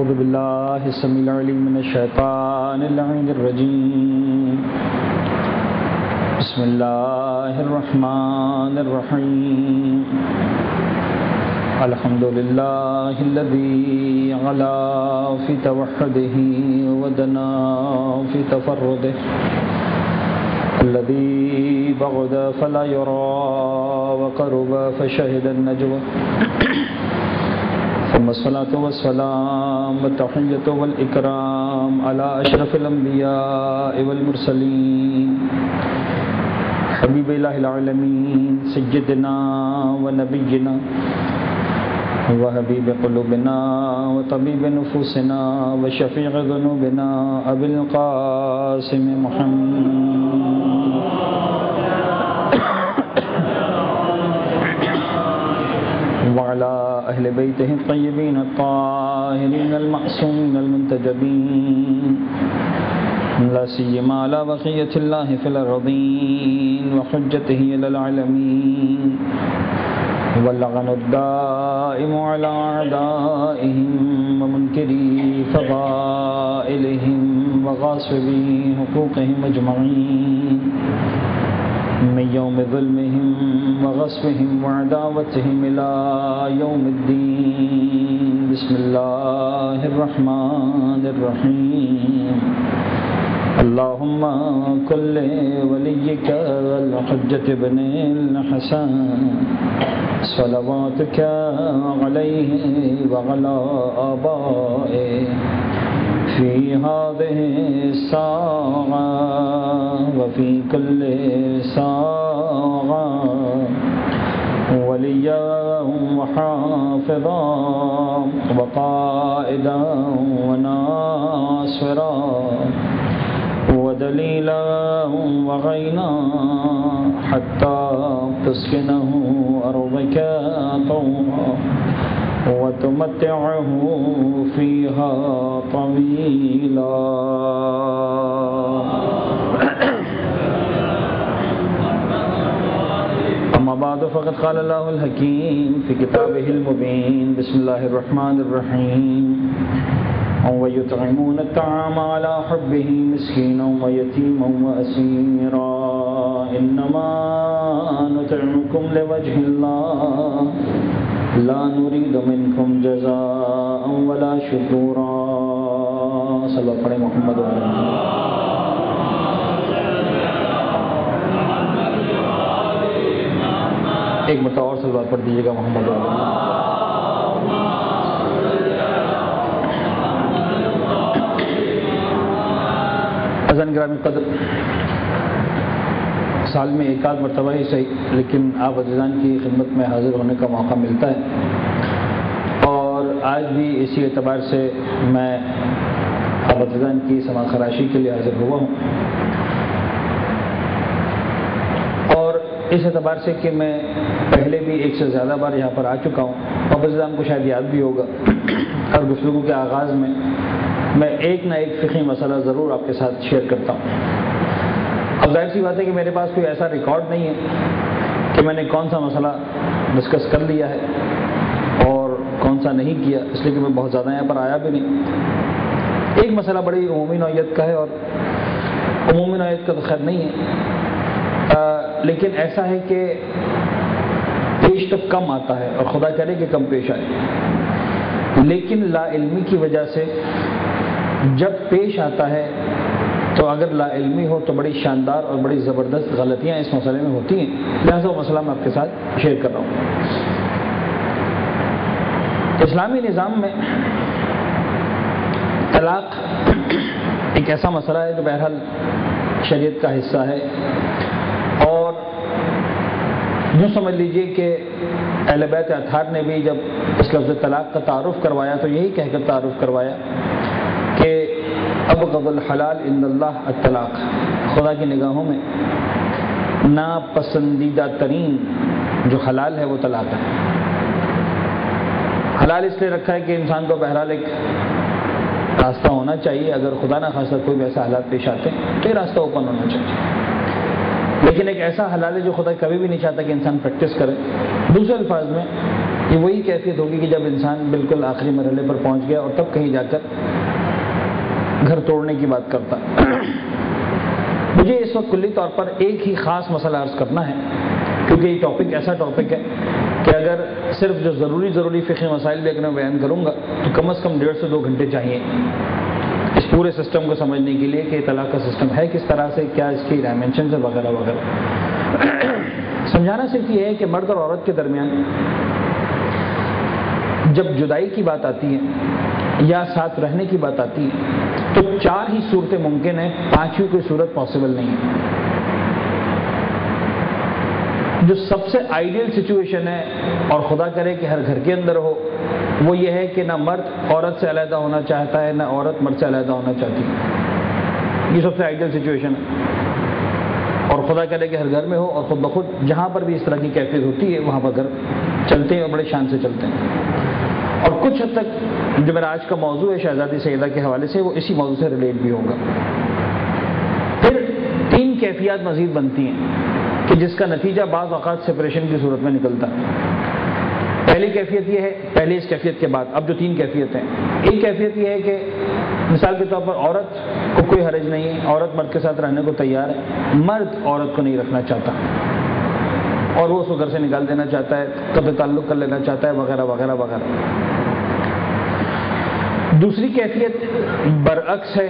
أعوذ بالله السميع العليم من الشيطان اللعين الرجيم. بسم الله الرحمن الرحيم. الحمد لله الذي علا في توحده ودنا في تفرده، الذي بعد فلا يرى وقرب فشهد النجوى، ثم الصلاة والسلام والتحية والإكرام على أشرف الأنبياء والمرسلين، حبيب إله العالمين سيدنا ونبينا وحبيب قلوبنا وطبيب نفوسنا وشفيع ذنوبنا أبي القاسم محمد وعلى أهل بيته الطيبين الطاهرين المعصومين المنتجبين، لا سيما على بقية الله في الأرضين وحجته إلى العالمين، واللعن الدائم على أعدائهم ومنكري فضائلهم وغاصبي حقوقهم أجمعين، من يوم ظلمهم وغصبهم وعداوتهم إلى يوم الدين. بسم الله الرحمن الرحيم. اللهم كن لوليك الحجة بن الحسن صلواتك عليه وعلى آبائه في هذه الساعة وفي كل ساعة وليا وحافظا وقائدا وناصرا ودليلا وغينا حتى تسكنه أرضك طوعا وتمتعه فيها طويلا. أما بعد فقد قال الله الحكيم في كتابه المبين. بسم الله الرحمن الرحيم. ويطعمون الطعام على حبه مسكينا ويتيما وأسيرا، إنما نطعمكم لوجه الله لا نريد منكم جزاء ولا شکورا. صلی اللہ علیہ محمد وعلیہ ایک مرتبہ اور صلوات پڑھ دیجیے گا محمد وعلیہ. عزیزان گرامی قدر، سال میں ایک آدھ مرتبہ ہی صحیح لیکن آپ عزیزان کی خدمت میں حاضر ہونے کا موقع ملتا ہے، اور آج بھی اسی اعتبار سے میں آپ عزیزان کی سماع خراشی کے لیے حاضر ہوا ہوں، اور اس اعتبار سے کہ میں پہلے بھی ایک سے زیادہ بار یہاں پر آ چکا ہوں، آپ عزیزان کو شاید یاد بھی ہوگا. ہر گفتگو کے آغاز میں ایک نہ ایک فقہی مسئلہ ضرور آپ کے ساتھ شیئر کرتا ہوں. اب ظاہر سی بات ہے کہ میرے پاس کوئی ایسا ریکارڈ نہیں ہے کہ میں نے کون سا مسئلہ ڈسکس کر لیا ہے اور کون سا نہیں کیا، اس لیے کہ میں بہت زیادہ یہاں پر آیا بھی نہیں. ایک مسئلہ بڑی عمومی نوعیت کا ہے، اور عمومی نوعیت کا تو خیر نہیں ہے، لیکن ایسا ہے کہ پیش تو کم آتا ہے، اور خدا کرے کہ کم پیش آئے، لیکن لا علمی کی وجہ سے جب پیش آتا ہے تو اگر لا علمی ہو تو بڑی شاندار اور بڑی زبردست غلطیاں اس مسئلے میں ہوتی ہیں، لہذا وہ مسئلہ میں آپ کے ساتھ شیئر کر رہا ہوں. اسلامی نظام میں طلاق ایک ایسا مسئلہ ہے جو بہرحال شریعت کا حصہ ہے، اور یوں سمجھ لیجئے کہ اہل بیت اطہار نے بھی جب اس لفظ طلاق کا تعارف کروایا تو یہی کہہ کر تعارف کروایا کہ ابغض الحلال عند اللہ الطلاق، خدا کی نگاہوں میں ناپسندیدہ ترین جو حلال ہے وہ طلاق ہے. حلال اس لیے رکھا ہے کہ انسان کو بہرحال ایک راستہ ہونا چاہیے، اگر خدا نہ خواستہ کوئی بھی ایسا حالات پیش آتے ہیں تو یہ راستہ اوپن ہونا چاہیے. لیکن ایک ایسا حلال ہے جو خدا کبھی بھی نہیں چاہتا کہ انسان پریکٹس کرے. دوسرے الفاظ میں یہ وہی کیفیت ہوگی کہ جب انسان بالکل آخری مرحلے پر پہنچ گیا اور تب کہیں جا کر گھر توڑنے کی بات کرتا. مجھے اس وقت کلی طور پر ایک ہی خاص مسئلہ عرض کرنا ہے، کیونکہ یہ ٹاپک ایسا ٹاپک ہے کہ اگر صرف جو ضروری فقہی مسائل بھی اگر میں بیان کروں گا تو کم از کم 1.5 سے 2 گھنٹے چاہیے اس پورے سسٹم کو سمجھنے کے لیے کہ طلاق کا سسٹم ہے کس طرح سے، کیا اس کی ڈائمینشنز وغیرہ وغیرہ. سمجھانا صرف یہ ہے کہ مرد اور عورت کے درمیان جب جدائی کی بات آتی ہے یا ساتھ رہنے کی بات آتی ہے تو 4 ہی صورتیں ممکن ہیں، 5ویں کوئی صورت پاسبل نہیں ہے. جو سب سے آئیڈیل سچویشن ہے اور خدا کرے کہ ہر گھر کے اندر ہو، وہ یہ ہے کہ نہ مرد عورت سے علیحدہ ہونا چاہتا ہے نہ عورت مرد سے علیحدہ ہونا چاہتی ہے. یہ سب سے آئیڈیل سچویشن ہے اور خدا کرے کہ ہر گھر میں ہو اور خود بخود جہاں پر بھی اس طرح کی کیفیت ہوتی ہے وہاں پر گھر چلتے ہیں اور بڑے شان سے چلتے ہیں. اور کچھ حد تک جو میرا آج کا موضوع ہے شہزادی سیدہ کے حوالے سے، وہ اسی موضوع سے ریلیٹ بھی ہوگا. پھر 3 کیفیات مزید بنتی ہیں کہ جس کا نتیجہ بعض اوقات سپریشن کی صورت میں نکلتا ہے. پہلی کیفیت یہ ہے، پہلے اس کیفیت کے بعد اب جو 3 کیفیتیں ہیں، ایک کیفیت یہ ہے کہ مثال کے طور پر عورت کو کوئی حرج نہیں ہے، عورت مرد کے ساتھ رہنے کو تیار ہے، مرد عورت کو نہیں رکھنا چاہتا اور وہ اس کو گھر سے نکال دینا چاہتا ہے، قطع تعلق کر لینا چاہتا ہے وغیرہ وغیرہ وغیرہ. دوسری کیفیت برعکس ہے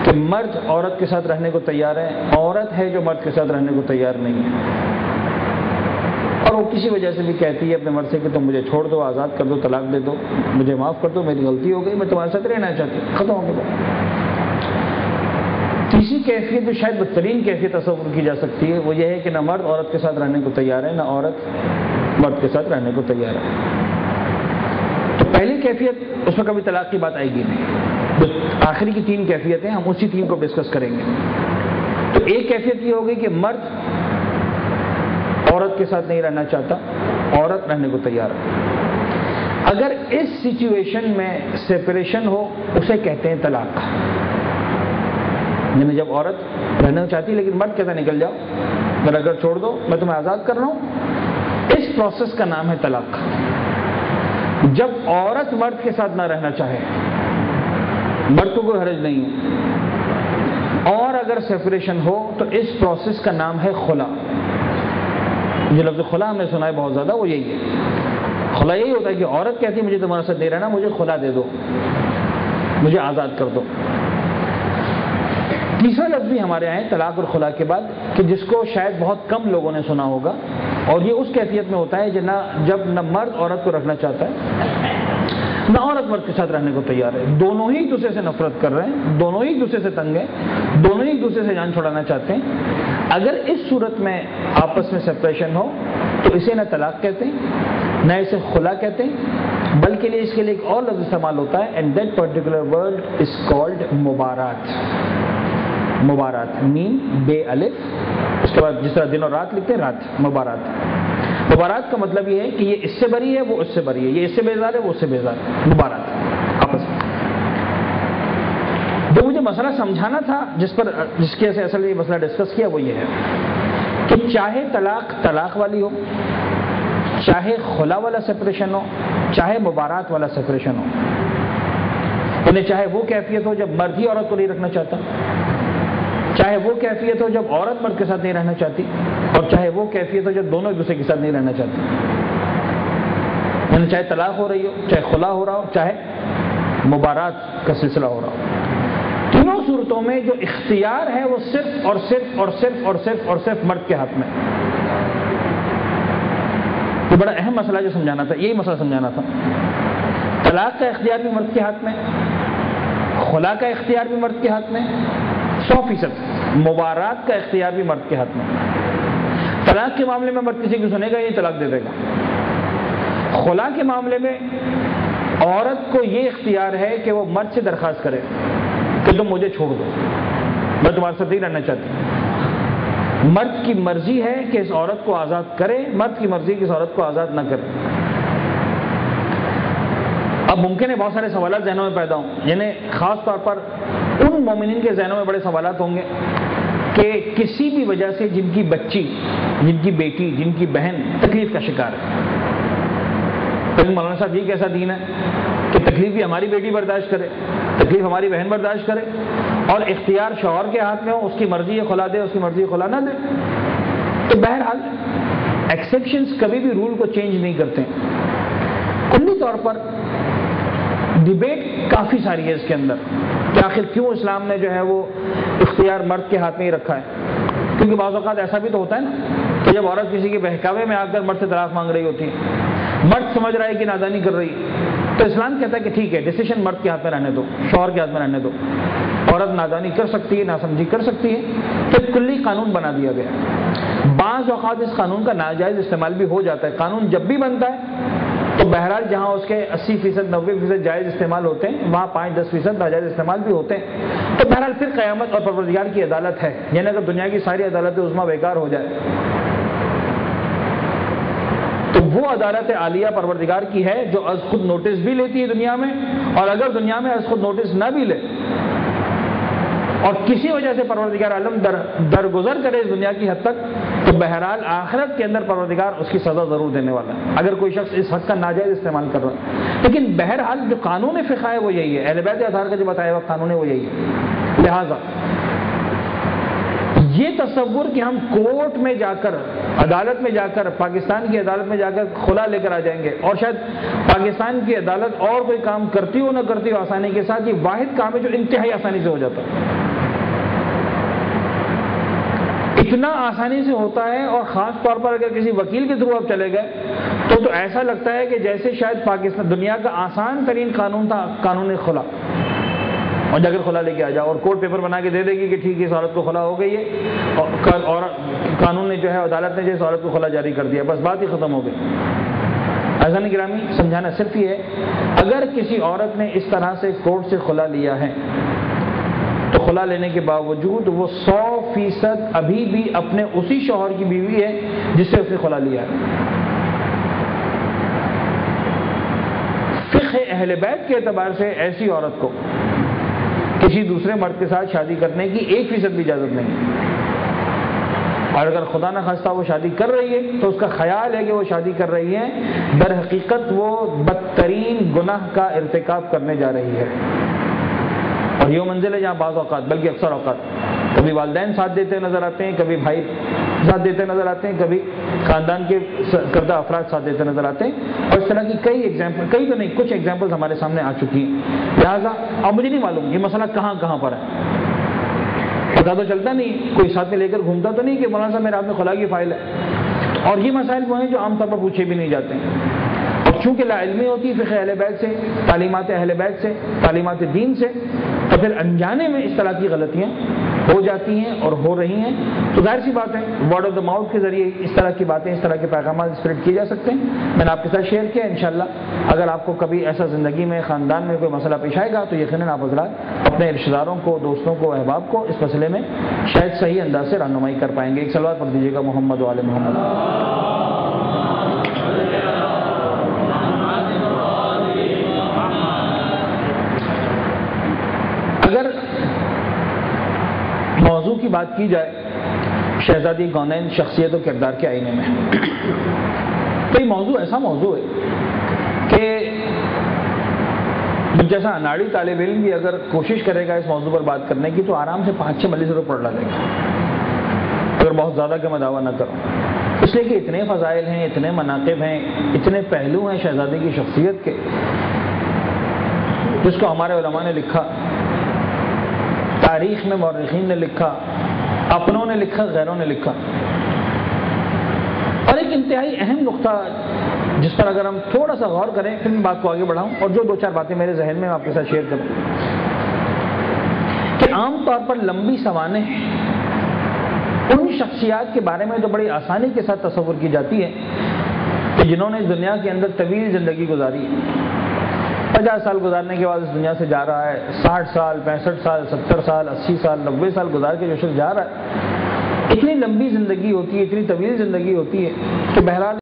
کہ مرد عورت کے ساتھ رہنے کو تیار ہے، عورت ہے جو مرد کے ساتھ رہنے کو تیار نہیں ہے اور وہ کسی وجہ سے بھی کہتی ہے اپنے مرد سے کہ تم مجھے چھوڑ دو، آزاد کر دو، طلاق دے دو، مجھے معاف کر دو، میری غلطی ہو گئی، میں تمہارے ساتھ رہنا چاہتی ہوں، ختم ہو گیا. تیسری کیفیت جو شاید بدترین کیفیت تصور کی جا سکتی ہے وہ یہ ہے کہ نہ مرد عورت کے ساتھ رہنے کو تیار ہے نہ عورت مرد کے ساتھ رہنے کو تیار ہے. تو پہلی کیفیت اس میں کبھی طلاق کی بات آئے گی نہیں. جو آخری کی 3 کیفیتیں ہم اسی 3 کو ڈسکس کریں گے. تو ایک کیفیت یہ ہوگی کہ مرد عورت کے ساتھ نہیں رہنا چاہتا، عورت رہنے کو تیار ہے. اگر اس سچویشن میں سپریشن ہو اسے کہتے ہیں طلاق. یعنی جب عورت رہنا چاہتی ہے لیکن مرد کہتا ہے نکل جاؤ، میرا گھر چھوڑ دو، میں تمہیں آزاد کر رہا ہوں، اس پروسیس کا نام ہے طلاق. جب عورت مرد کے ساتھ نہ رہنا چاہے، مرد کو کوئی حرج نہیں ہو، اور اگر سپریشن ہو تو اس پروسیس کا نام ہے خلا. یہ لفظ خلا ہم نے سنا ہے بہت زیادہ، وہ یہی ہے. خلا یہی ہوتا ہے کہ عورت کہتی ہے مجھے تمہارے ساتھ نہیں رہنا، مجھے خلا دے دو، مجھے آزاد کر دو. تیسرا لفظ بھی ہمارے یہاں ہے طلاق اور خلا کے بعد کہ جس کو شاید بہت کم لوگوں نے سنا ہوگا، اور یہ اس کیفیت میں ہوتا ہے جب نہ مرد عورت کو رکھنا چاہتا ہے نہ عورت مرد کے ساتھ رہنے کو تیار ہے. دونوں ہی ایک دوسرے سے نفرت کر رہے ہیں، دونوں ہی ایک دوسرے سے تنگ ہیں، دونوں ہی ایک دوسرے سے جان چھڑانا چاہتے ہیں. اگر اس صورت میں آپس میں سپریشن ہو تو اسے نہ طلاق کہتے ہیں نہ اسے خلا کہتے ہیں، بلکہ اس کے لیے ایک اور لفظ استعمال ہوتا ہے and that particular word is called مبارات. مبارات میم بے الف، اس کے بعد جس طرح دن اور رات لکھتے ہیں رات، مبارات. مبارات کا مطلب یہ ہے کہ یہ اس سے بری ہے وہ اس سے بری ہے، یہ اس سے بیزار ہے وہ اس سے بیزار ہے. مبارات آپس میں. جو مجھے مسئلہ سمجھانا تھا جس کے سے اصل یہ مسئلہ ڈسکس کیا وہ یہ ہے کہ چاہے طلاق طلاق والی ہو، چاہے خلا والا سپریشن ہو، چاہے مبارات والا سپریشن ہو، یعنی چاہے وہ کیفیت ہو جب مرد ہی عورت کو نہیں رکھنا چاہتا، چاہے وہ کیفیت ہو جب عورت مرد کے ساتھ نہیں رہنا چاہتی، اور چاہے وہ کیفیت ہو جب دونوں ایک دوسرے کے ساتھ نہیں رہنا چاہتے، یعنی چاہے طلاق ہو رہی ہو، چاہے خلا ہو رہا ہو، چاہے مبارات کا سلسلہ ہو رہا ہو، تینوں صورتوں میں جو اختیار ہے وہ صرف اور صرف اور صرف اور صرف اور صرف مرد کے ہاتھ میں. یہ بڑا اہم مسئلہ جو سمجھانا تھا، یہی مسئلہ سمجھانا تھا. طلاق کا اختیار بھی مرد کے ہاتھ میں، خلا کا اختیار بھی مرد کے ہاتھ میں 100%، مبارات کا اختیار بھی مرد کے ہاتھ میں. طلاق کے معاملے میں مرد کسی کو سنے گا یہ طلاق دے دے گا. خلا کے معاملے میں عورت کو یہ اختیار ہے کہ وہ مرد سے درخواست کرے کہ تم مجھے چھوڑ دو، میں تمہارے ساتھ نہیں رہنا چاہتی. مرد کی مرضی ہے کہ اس عورت کو آزاد کرے، مرد کی مرضی کہ اس عورت کو آزاد نہ کرے. اب ممکن ہے بہت سارے سوالات ذہنوں میں پیدا ہوں، یعنی خاص طور پر ان مومنین کے ذہنوں میں بڑے سوالات ہوں گے کہ کسی بھی وجہ سے جن کی بچی، جن کی بیٹی، جن کی بہن تکلیف کا شکار ہے، لیکن مولانا صاحب یہ کیسا دین ہے کہ تکلیف بھی ہماری بیٹی برداشت کرے، تکلیف ہماری بہن برداشت کرے، اور اختیار شوہر کے ہاتھ میں ہو، اس کی مرضی ہے خلا دے، اس کی مرضی ہے خلا نہ دے۔ تو بہرحال ایکسیپشنز کبھی بھی رول کو چینج نہیں کرتے۔ کلی طور پر ڈیبیٹ کافی ساری ہے اس کے اندر کہ آخر کیوں اسلام نے جو ہے وہ اختیار مرد کے ہاتھ میں ہی رکھا ہے، کیونکہ بعض اوقات ایسا بھی تو ہوتا ہے نا کہ جب عورت کسی کے بہکاوے میں آ کر مرد سے طلاق مانگ رہی ہوتی ہے، مرد سمجھ رہا ہے کہ نادانی کر رہی ہے، تو اسلام کہتا ہے کہ ٹھیک ہے ڈیسیشن مرد کے ہاتھ میں رہنے دو، شوہر کے ہاتھ میں رہنے دو، عورت نادانی کر سکتی ہے، ناسمجھی کر سکتی ہے، تو کلی قانون بنا دیا گیا۔ بعض اوقات اس قانون کا ناجائز استعمال بھی ہو جاتا ہے۔ قانون جب بھی بنتا ہے تو بہرحال جہاں اس کے 80%، 90% جائز استعمال ہوتے ہیں، وہاں 5-10% ناجائز استعمال بھی ہوتے ہیں۔ تو بہرحال پھر قیامت اور پروردگار کی عدالت ہے، یعنی اگر دنیا کی ساری عدالتیں عظمیٰ بیکار ہو جائے تو وہ عدالت عالیہ پروردگار کی ہے جو از خود نوٹس بھی لیتی ہے دنیا میں، اور اگر دنیا میں از خود نوٹس نہ بھی لے اور کسی وجہ سے پروردگار عالم درگزر کرے اس دنیا کی حد تک، تو بہرحال آخرت کے اندر پروردگار اس کی سزا ضرور دینے والا ہے اگر کوئی شخص اس حق کا ناجائز استعمال کر رہا ہے۔ لیکن بہرحال جو قانون فقہ ہے وہ یہی ہے، اہل بیت اطہار کا جو بتایا ہوا قانون ہے وہ یہی ہے۔ لہذا یہ تصور کہ ہم کورٹ میں جا کر، عدالت میں جا کر، پاکستان کی عدالت میں جا کر خلا لے کر آ جائیں گے، اور شاید پاکستان کی عدالت اور کوئی کام کرتی ہو نہ کرتی ہو آسانی کے ساتھ، یہ واحد کام ہے جو انتہائی آسانی سے ہو جاتا ہے، اتنا آسانی سے ہوتا ہے، اور خاص طور پر اگر کسی وکیل کے تھرو آپ چلے گئے تو ایسا لگتا ہے کہ جیسے شاید پاکستان دنیا کا آسان ترین قانون تھا، قانون خلا، اور جا کر خلا لے کے آ جاؤ، اور کورٹ پیپر بنا کے دے دے گی کہ ٹھیک ہے اس عورت کو خلا ہو گئی ہے، اور قانون نے جو ہے عدالت نے جو اس عورت کو خلا جاری کر دیا، بس بات ہی ختم ہو گئی۔ عزیزان گرامی، سمجھانا صرف یہ ہے، اگر کسی عورت نے اس طرح سے کورٹ سے خلا لیا ہے تو خلا لینے کے باوجود وہ 100% ابھی بھی اپنے اسی شوہر کی بیوی ہے جس سے اس نے خلا لیا ہے۔ فقہ اہل بیت کے اعتبار سے ایسی عورت کو کسی دوسرے مرد کے ساتھ شادی کرنے کی 1% بھی اجازت نہیں ہے، اور اگر خدا نہ خواستہ وہ شادی کر رہی ہے تو اس کا خیال ہے کہ وہ شادی کر رہی ہے، در حقیقت وہ بدترین گناہ کا ارتکاب کرنے جا رہی ہے، اور یہ منزل ہے جہاں بعض اوقات بلکہ اکثر اوقات کبھی والدین ساتھ دیتے نظر آتے ہیں، کبھی بھائی ساتھ دیتے نظر آتے ہیں، کبھی خاندان کے کردہ افراد ساتھ دیتے نظر آتے ہیں، اور اس طرح کی کئی تو نہیں کچھ ایگزامپلز ہمارے سامنے آ چکی ہیں۔ لہٰذا اب مجھے نہیں معلوم یہ مسئلہ کہاں کہاں پر ہے، پتا تو چلتا نہیں، کوئی ساتھ میں لے کر گھومتا تو نہیں کہ مولانا صاحب میرے ہاتھ میں خلا کی فائل ہے، اور یہ مسائل وہ ہیں جو عام طور پر پوچھے بھی نہیں جاتے ہیں، اور چونکہ لا علمی ہوتی ہے فقہ اہل بیت سے، تعلیمات اہل بیت سے، تعلیمات دین سے، تو پھر انجانے میں اس طرح کی غلطیاں ہو جاتی ہیں اور ہو رہی ہیں۔ تو ظاہر سی بات ہے ورڈ آف دا ماؤتھ کے ذریعے اس طرح کی باتیں، اس طرح کے پیغامات اسپریڈ کیے جا سکتے ہیں۔ میں نے آپ کے ساتھ شیئر کیا، انشاءاللہ اگر آپ کو کبھی ایسا زندگی میں خاندان میں کوئی مسئلہ پیش آئے گا تو یقیناً آپ حضرات اپنے رشتہ داروں کو، دوستوں کو، احباب کو اس مسئلے میں شاید صحیح انداز سے رہنمائی کر پائیں گے۔ ایک صلوات پڑھ دیجیے گا محمد و آل محمد۔ اگر موضوع کی بات کی جائے شہزادی کونین شخصیت و کردار کے آئینے میں، تو یہ موضوع ایسا موضوع ہے کہ جیسا اناڑی طالب علم بھی اگر کوشش کرے گا اس موضوع پر بات کرنے کی تو آرام سے 5-6 مجلس سے پڑھ ڈالے گا، اگر بہت زیادہ کہ میں دعویٰ نہ کروں، اس لیے کہ اتنے فضائل ہیں، اتنے مناقب ہیں، اتنے پہلو ہیں شہزادی کی شخصیت کے، جس کو ہمارے علماء نے لکھا، تاریخ میں مورخین نے لکھا، اپنوں نے لکھا، غیروں نے لکھا۔ اور ایک انتہائی اہم نقطہ جس پر اگر ہم تھوڑا سا غور کریں پھر میں بات کو آگے بڑھاؤں اور جو 2-4 باتیں میرے ذہن میں آپ کے ساتھ شیئر کروں، کہ عام طور پر لمبی سوانح ان شخصیات کے بارے میں جو بڑی آسانی کے ساتھ تصور کی جاتی ہے کہ جنہوں نے اس دنیا کے اندر طویل زندگی گزاری ہے، 50 سال گزارنے کے بعد اس دنیا سے جا رہا ہے، 60 سال 65 سال 70 سال 80 سال 90 سال گزار کے جو شخص جا رہا ہے، اتنی لمبی زندگی ہوتی ہے، اتنی طویل زندگی ہوتی ہے کہ بہرحال